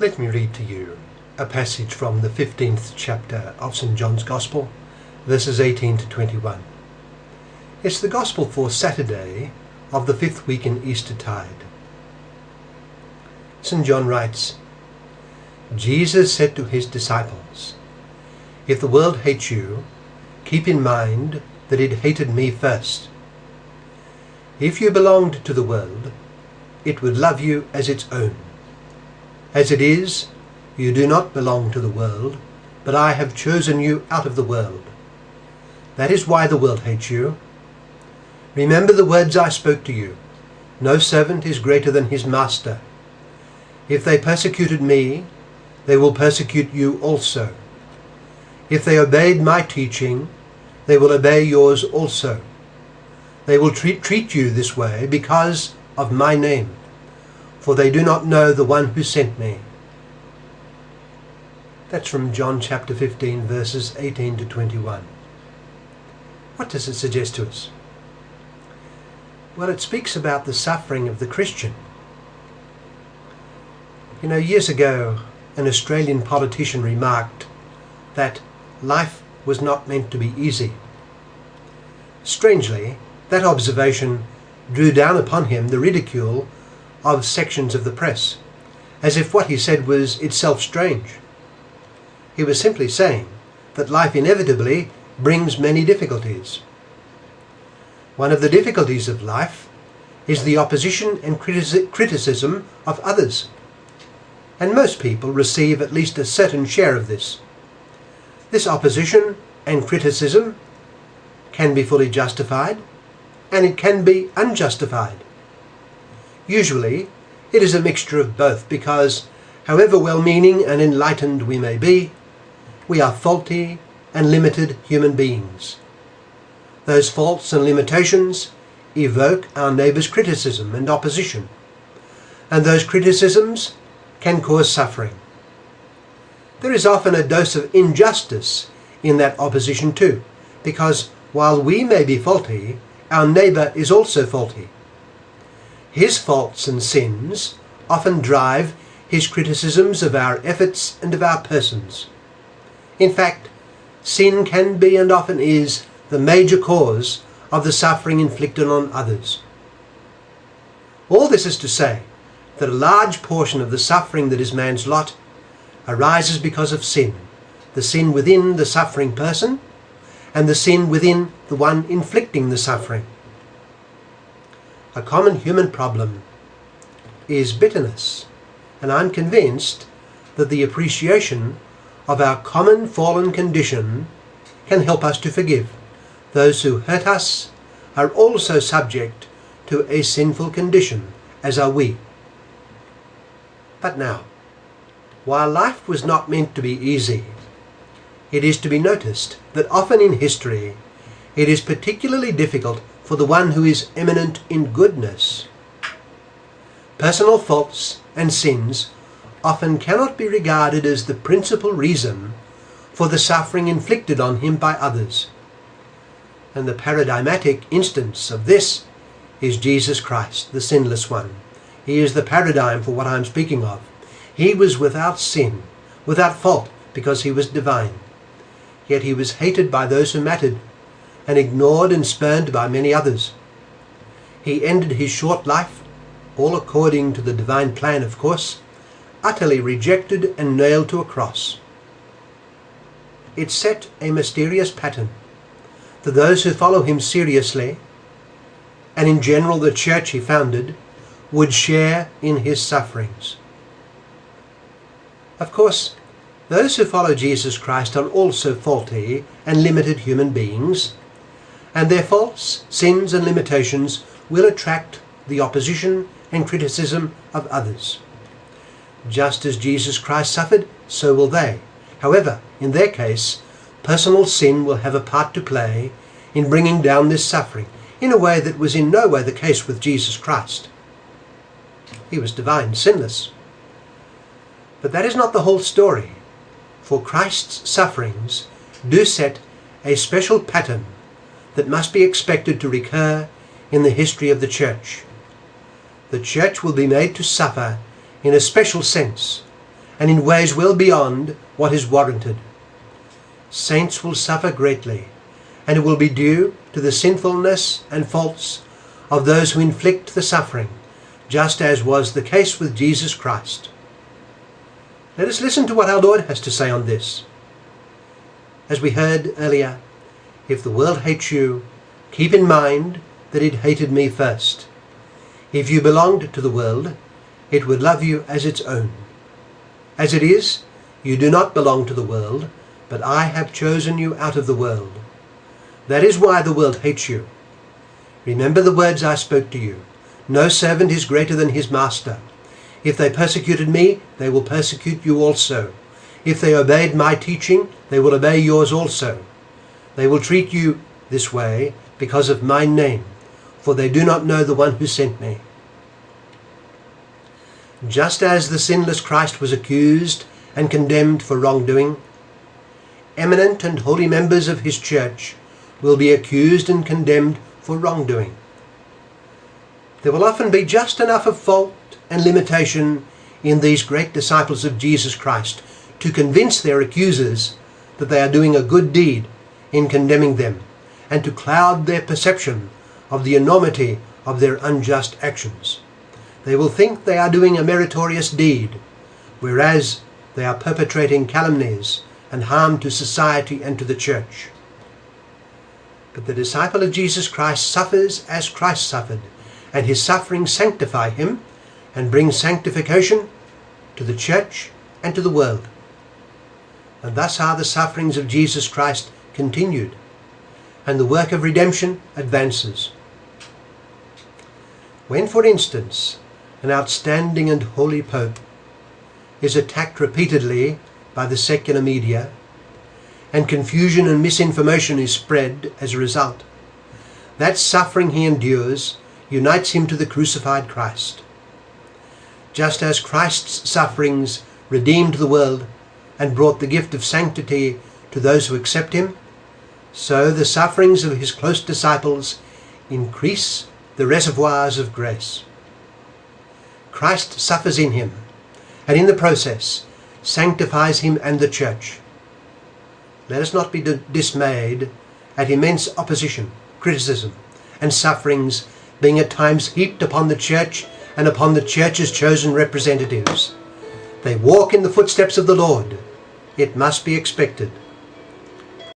Let me read to you a passage from the 15th chapter of St. John's Gospel, verses 18 to 21. It's the Gospel for Saturday of the 5th week in Eastertide. St. John writes, Jesus said to his disciples, "If the world hates you, keep in mind that it hated me first. If you belonged to the world, it would love you as its own. As it is, you do not belong to the world, but I have chosen you out of the world. That is why the world hates you. Remember the words I spoke to you. No servant is greater than his master. If they persecuted me, they will persecute you also. If they obeyed my teaching, they will obey yours also. They will treat you this way because of my name, for they do not know the one who sent me." That's from John chapter 15, verses 18 to 21. What does it suggest to us? Well, it speaks about the suffering of the Christian. You know, years ago, an Australian politician remarked that life was not meant to be easy. Strangely, that observation drew down upon him the ridicule of sections of the press, as if what he said was itself strange. He was simply saying that life inevitably brings many difficulties. One of the difficulties of life is the opposition and criticism of others, and most people receive at least a certain share of this. This opposition and criticism can be fully justified, and it can be unjustified. Usually, it is a mixture of both because, however well-meaning and enlightened we may be, we are faulty and limited human beings. Those faults and limitations evoke our neighbour's criticism and opposition, and those criticisms can cause suffering. There is often a dose of injustice in that opposition too, because while we may be faulty, our neighbour is also faulty. His faults and sins often drive his criticisms of our efforts and of our persons. In fact, sin can be and often is the major cause of the suffering inflicted on others. All this is to say that a large portion of the suffering that is man's lot arises because of sin, the sin within the suffering person and the sin within the one inflicting the suffering. A common human problem is bitterness, and I'm convinced that the appreciation of our common fallen condition can help us to forgive. Those who hurt us are also subject to a sinful condition, as are we. But now, while life was not meant to be easy, it is to be noticed that often in history it is particularly difficult for the one who is eminent in goodness. Personal faults and sins often cannot be regarded as the principal reason for the suffering inflicted on him by others. And the paradigmatic instance of this is Jesus Christ, the sinless one. He is the paradigm for what I'm speaking of. He was without sin, without fault, because he was divine. Yet he was hated by those who mattered, and ignored and spurned by many others. He ended his short life, all according to the divine plan of course, utterly rejected and nailed to a cross. It set a mysterious pattern that those who follow him seriously, and in general the church he founded, would share in his sufferings. Of course, those who follow Jesus Christ are also faulty and limited human beings, and their faults, sins and limitations will attract the opposition and criticism of others. Just as Jesus Christ suffered, so will they. However, in their case, personal sin will have a part to play in bringing down this suffering, in a way that was in no way the case with Jesus Christ. He was divine, sinless. But that is not the whole story, for Christ's sufferings do set a special pattern that must be expected to recur in the history of the Church. The Church will be made to suffer in a special sense, and in ways well beyond what is warranted. Saints will suffer greatly, and it will be due to the sinfulness and faults of those who inflict the suffering, just as was the case with Jesus Christ. Let us listen to what our Lord has to say on this. As we heard earlier, if the world hates you, keep in mind that it hated me first. If you belonged to the world, it would love you as its own. As it is, you do not belong to the world, but I have chosen you out of the world. That is why the world hates you. Remember the words I spoke to you. No servant is greater than his master. If they persecuted me, they will persecute you also. If they obeyed my teaching, they will obey yours also. They will treat you this way because of my name, for they do not know the one who sent me. Just as the sinless Christ was accused and condemned for wrongdoing, eminent and holy members of his church will be accused and condemned for wrongdoing. There will often be just enough of fault and limitation in these great disciples of Jesus Christ to convince their accusers that they are doing a good deed in condemning them, and to cloud their perception of the enormity of their unjust actions. They will think they are doing a meritorious deed, whereas they are perpetrating calumnies and harm to society and to the church. But the disciple of Jesus Christ suffers as Christ suffered, and his sufferings sanctify him and bring sanctification to the church and to the world. And thus are the sufferings of Jesus Christ continued, and the work of redemption advances. When, for instance, an outstanding and holy Pope is attacked repeatedly by the secular media, and confusion and misinformation is spread as a result, that suffering he endures unites him to the crucified Christ. Just as Christ's sufferings redeemed the world and brought the gift of sanctity to those who accept him, so the sufferings of his close disciples increase the reservoirs of grace. Christ suffers in him, and in the process sanctifies him and the church. Let us not be dismayed at immense opposition, criticism, and sufferings being at times heaped upon the church and upon the church's chosen representatives. They walk in the footsteps of the Lord. It must be expected.